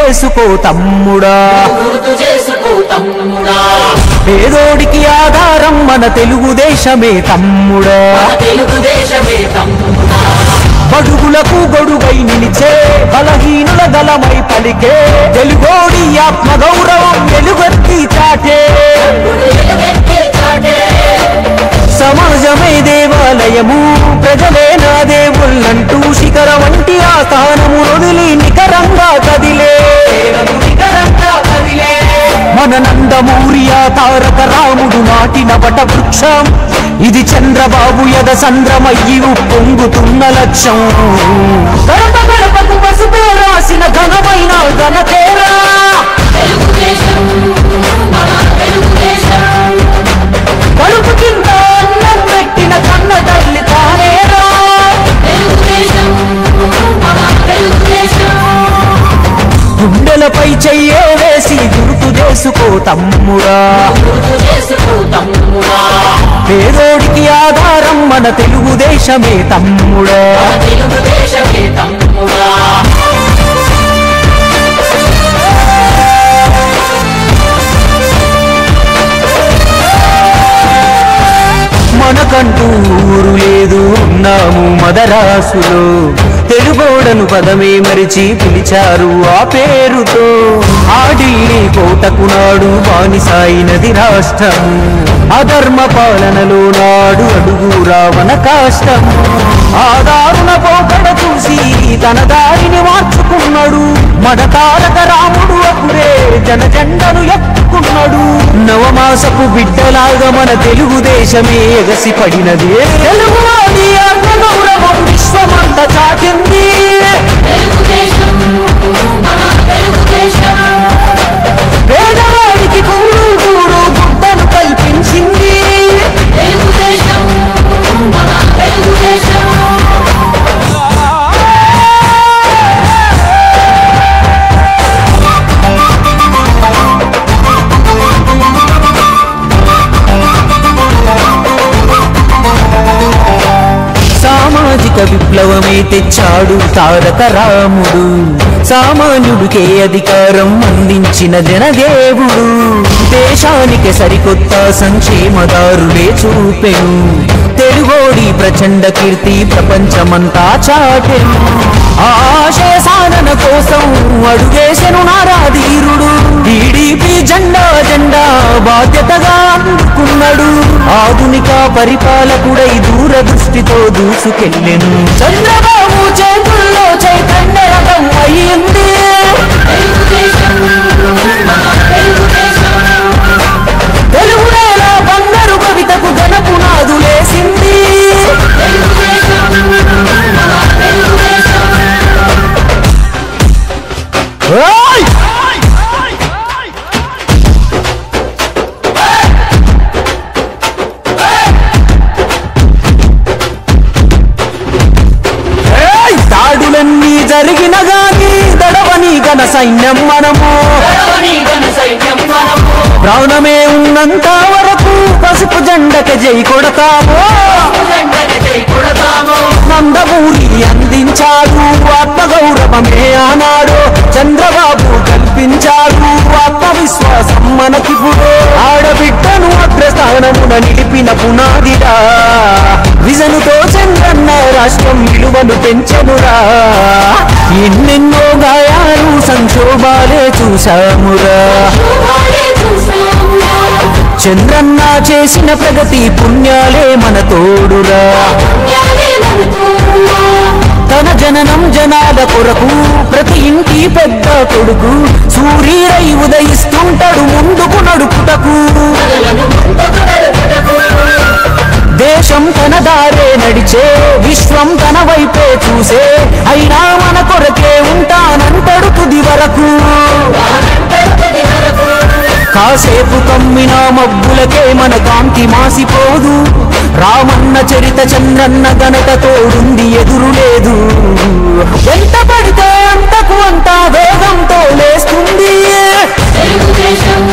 చేసుకో తమ్ముడా, పేదోడికి ఆధారం మన తెలుగుదేశమే తమ్ముడా, బడుగులకు గొడుగై నిలిచే బలహీనుల గలమై పలికే తెలుగోడి ఆత్మగౌరవం వెలుగెత్తి చాటే, సమాజమే దేవాలయము ప్రజలే నా దేవుళ్ళంటూ శిఖర వంటి ఆ స్థానము వదిలి నికరంగా కదిలే మన నందమూరి ఆ తారక రాముడు నాటిన వట వృక్షం, ఇది చంద్రబాబు యద సంద్రమయ్యి పొంగుతున్న లక్ష్యం, గడప గడపకు పసుపే రాసిన ఘనమైన ఘనతేరా కడుపు కింద అన్నం పెట్టిన కన్న తల్లి తానేరా, గుండెలపై చెయ్యే వేసి గుర్తు చేసుకో తమ్ముడా, పేదోడికి ఆధారం మన తెలుగుదేశమే తమ్ముడా. మనకంటూ ఊరు లేదు ఉన్నాము మదరాసులో, తెలుగోడను పదమే మరిచి పిలిచారు ఆ పేరుతో, ఆ ఢిల్లీ కోటకు నాడు బానిసాయినది రాష్ట్రము, అధర్మ పాలనలో నాడు అడుగు రావణ కాష్టము, ఆ దారుణ పోకడ చూసి తన దారిని మార్చుకున్నాడు మన తారక రాముడు, అప్పుడే జనజెండను ఎత్తుకున్నాడు, నవమాసపు బిడ్డలాగా మన తెలుగుదేశమే ఎగసి పడినది, తెలుగువాడి ఆత్మగౌరవం విశ్వమంత చాటింది, పేదవాడికి కూడు గుడ్డను కల్పించింది, సామాజిక విప్లవమే తెచ్చాడు తారక రాముడు, సామాన్యుడికే అధికారం అందించిన జనదేవుడు, దేశానికి సరికొత్త సంక్షేమదారులే చూపెను, తెలుగోడి ప్రచండ కీర్తి ప్రపంచమంతా చాటెను, ఆశయ సాధన కోసం అడుగేసెను నారాధీరుడు, టీడీపీ జెండా జెండా బాధ్యతగా అందుకున్నాడు, ఆధునిక పరిపాలకుడై దూరదృష్టితో దూసుకెళ్ళెను, చంద్రబాబు చేతుల్లో చైతన్య రథం అయ్యింది, తెలుగు నేల బంగారు కవితకు ఘన పునాదులేసింది, దాడులన్నీ జరిగిన గాని దడవని ఘన సైన్యం మనము, ప్రాణమే ఉన్నంత వరకు పసుపు జెండకి జై కొడతాము, నందమూరి అందించాడు ఆత్మగౌరవమే ఆనాడు, చంద్రబాబు కల్పించాడు ఆత్మవిశ్వాసం మనకిప్పుడు, ఆడబిడ్డను అగ్రస్థానమున నిలిపిన పునాదిరా, విజనుతో చంద్రన్న రాష్ట్రం విలువను పెంచెనురా, ఎన్నెన్నో గాయాలు సంక్షోభాలే చూశామురా, చంద్రన్న చేసిన ప్రగతి పుణ్యాలే మన తోడురా, తన జననం జనాల కొరకు ప్రతి ఇంటి పెద్ద కొడుకు సూర్యుడై ఉదయిస్తుంటాడు ముందుకు నడుపుటకు, దేశం తన దారే నడిచే విశ్వం తన వైపే చూసే, అయినా మన కొరకే ఉంటానంటాడు తుది వరకు, కాసేపు కమ్మిన మబ్బులకే మన కాంతి మాసిపోదు, రామన్న చరిత చంద్రన్న ఘనత తోడుంది ఎదురు లేదు, ఎంత పడితే అంతకు అంత వేగంతో లేస్తుంది తెలుగుదేశం.